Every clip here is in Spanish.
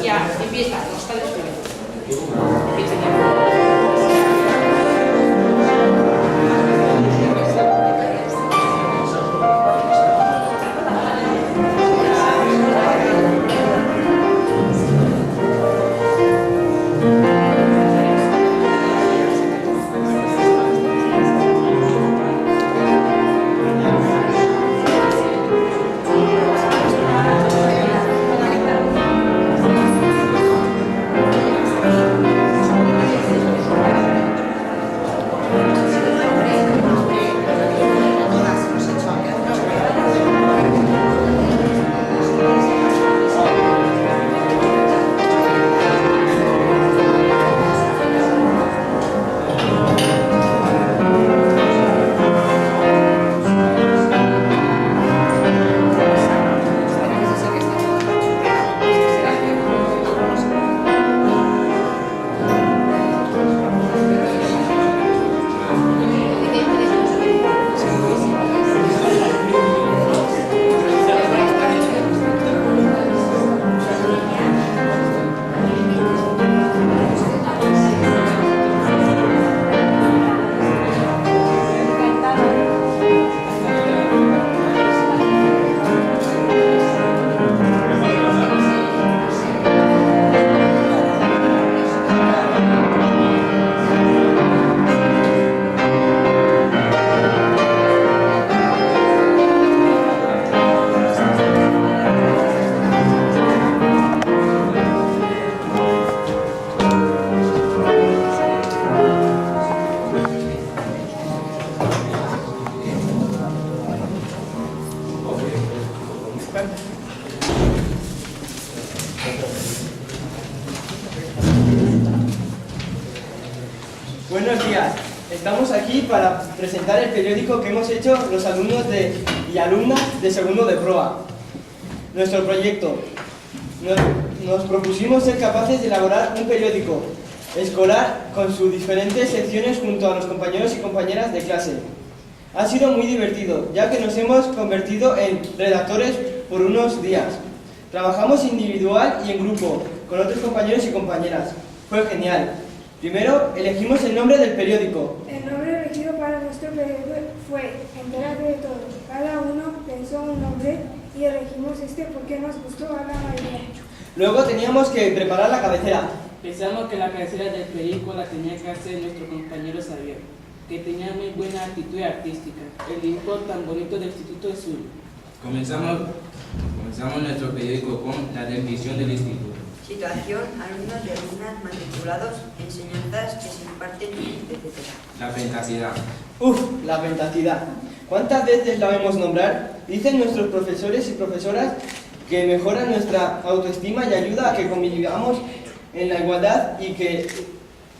Ya, empieza, los padres primero. Empieza ya. Buenos días, estamos aquí para presentar el periódico que hemos hecho los alumnos y alumnas de segundo de proa. Nuestro proyecto. Nos propusimos ser capaces de elaborar un periódico escolar con sus diferentes secciones junto a los compañeros y compañeras de clase. Ha sido muy divertido, ya que nos hemos convertido en redactores por unos días. Trabajamos individual y en grupo, con otros compañeros y compañeras. Fue genial. Primero, elegimos el nombre del periódico. El nombre elegido para nuestro periódico fue Entérate de Todo. Cada uno pensó un nombre y elegimos este porque nos gustó a la mayoría. Luego teníamos que preparar la cabecera. Pensamos que la cabecera del periódico la tenía que hacer nuestro compañero Xavier, que tenía muy buena actitud artística. El dibujo tan bonito del Instituto es suyo. Comenzamos nuestro periódico con la descripción del instituto. Situación, alumnos y alumnas matriculados, enseñanzas que se imparten, etc. La pentacidad. La pentacidad. ¿Cuántas veces la vemos nombrar? Dicen nuestros profesores y profesoras que mejora nuestra autoestima y ayuda a que convivamos en la igualdad y que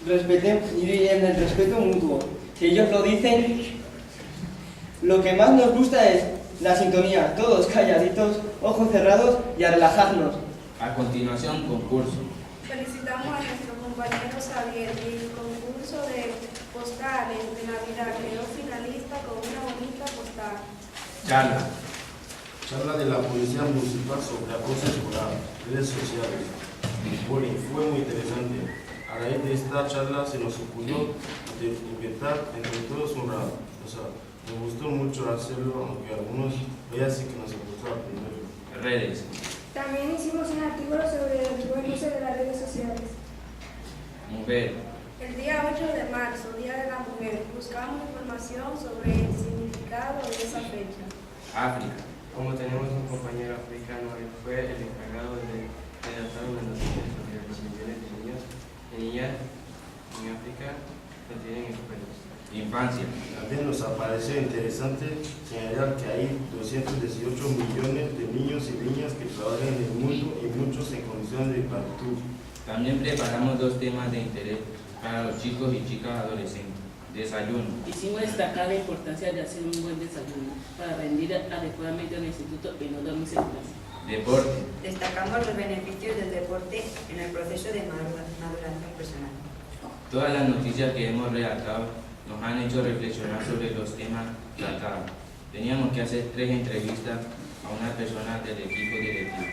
en el respeto mutuo. Si ellos lo dicen, lo que más nos gusta es la sintonía, todos calladitos, ojos cerrados y a relajarnos. A continuación, concurso. Felicitamos a nuestro compañero Xavier y el concurso de postales de Navidad quedó finalista con una bonita postal. Charla. Charla de la Policía Municipal sobre acoso escolar, redes sociales. Bullying. Fue muy interesante. A raíz de esta charla se nos ocurrió inventar entre todos un rap. Nos gustó mucho hacerlo, aunque algunos vean sí que nos gustó aprender. Redes. También hicimos un artículo sobre el buen uso de las redes sociales. Mujer. El día 8 de marzo, Día de la Mujer, buscamos información sobre el significado de esa fecha. África. Como tenemos un compañero africano, él fue el encargado de redactar una noticia sobre los millones de niños y niñas en África que tienen escuelas. Infancia. También nos pareció interesante señalar que hay 218 millones de niños y niñas que trabajan en el mundo y muchos en condiciones de esclavitud. También preparamos dos temas de interés para los chicos y chicas adolescentes. Desayuno. Hicimos destacar la importancia de hacer un buen desayuno para rendir adecuadamente al instituto y no dormirse en clase. Deporte. Destacamos los beneficios del deporte en el proceso de maduración personal. Todas las noticias que hemos redactado nos han hecho reflexionar sobre los temas tratados. Teníamos que hacer 3 entrevistas a una persona del equipo directivo,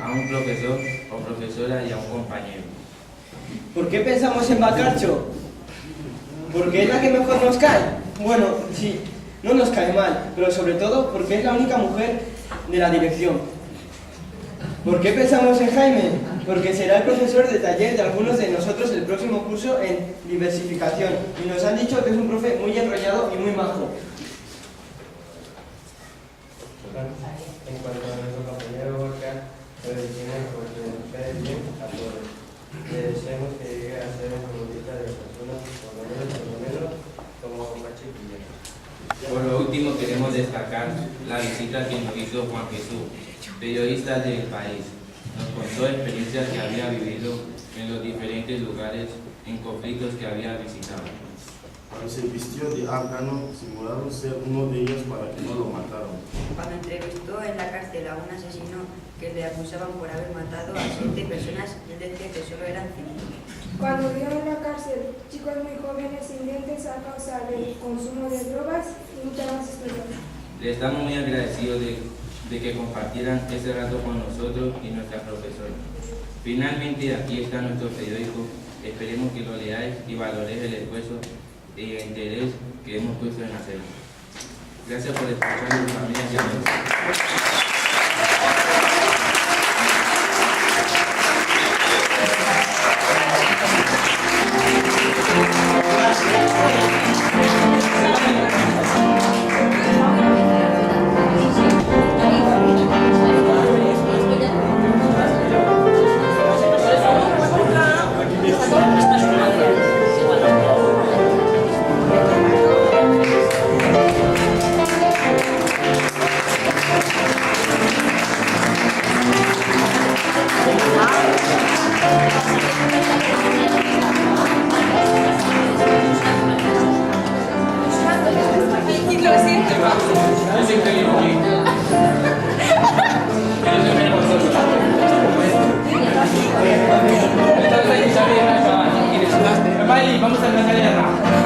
a un profesor o profesora y a un compañero. ¿Por qué pensamos en Bacarcho? ¿Porque es la que mejor nos cae? Bueno, sí, no nos cae mal, pero sobre todo porque es la única mujer de la dirección. ¿Por qué pensamos en Jaime? Porque será el profesor de taller de algunos de nosotros el próximo curso en diversificación y nos han dicho que es un profe muy enrollado y muy majo. En cuanto a nuestro compañero Borja, lo decimos porque nos cae bien a todos. Le deseamos que llegue a ser un futbolista de las personas, por lo menos, como Pachi Guillermo. Por lo último, queremos destacar la visita que nos hizo Juan Jesús, periodista del país. Nos contó experiencias que había vivido en los diferentes lugares en conflictos que había visitado. Cuando se vistió de afgano, simularon ser uno de ellos para que no lo mataran. Cuando entrevistó en la cárcel a un asesino que le acusaban por haber matado a 7 personas, él decía que solo eran 5. Cuando vio en la cárcel chicos muy jóvenes sin dientes a causa del consumo de drogas y muchas más historias. Le estamos muy agradecidos de que compartieran ese rato con nosotros y nuestra profesora. Finalmente, aquí está nuestro periódico. Esperemos que lo leáis y valoréis el esfuerzo y el interés que hemos puesto en hacerlo. Gracias por escuchar a sus familias y amigos. Vamos a empezar a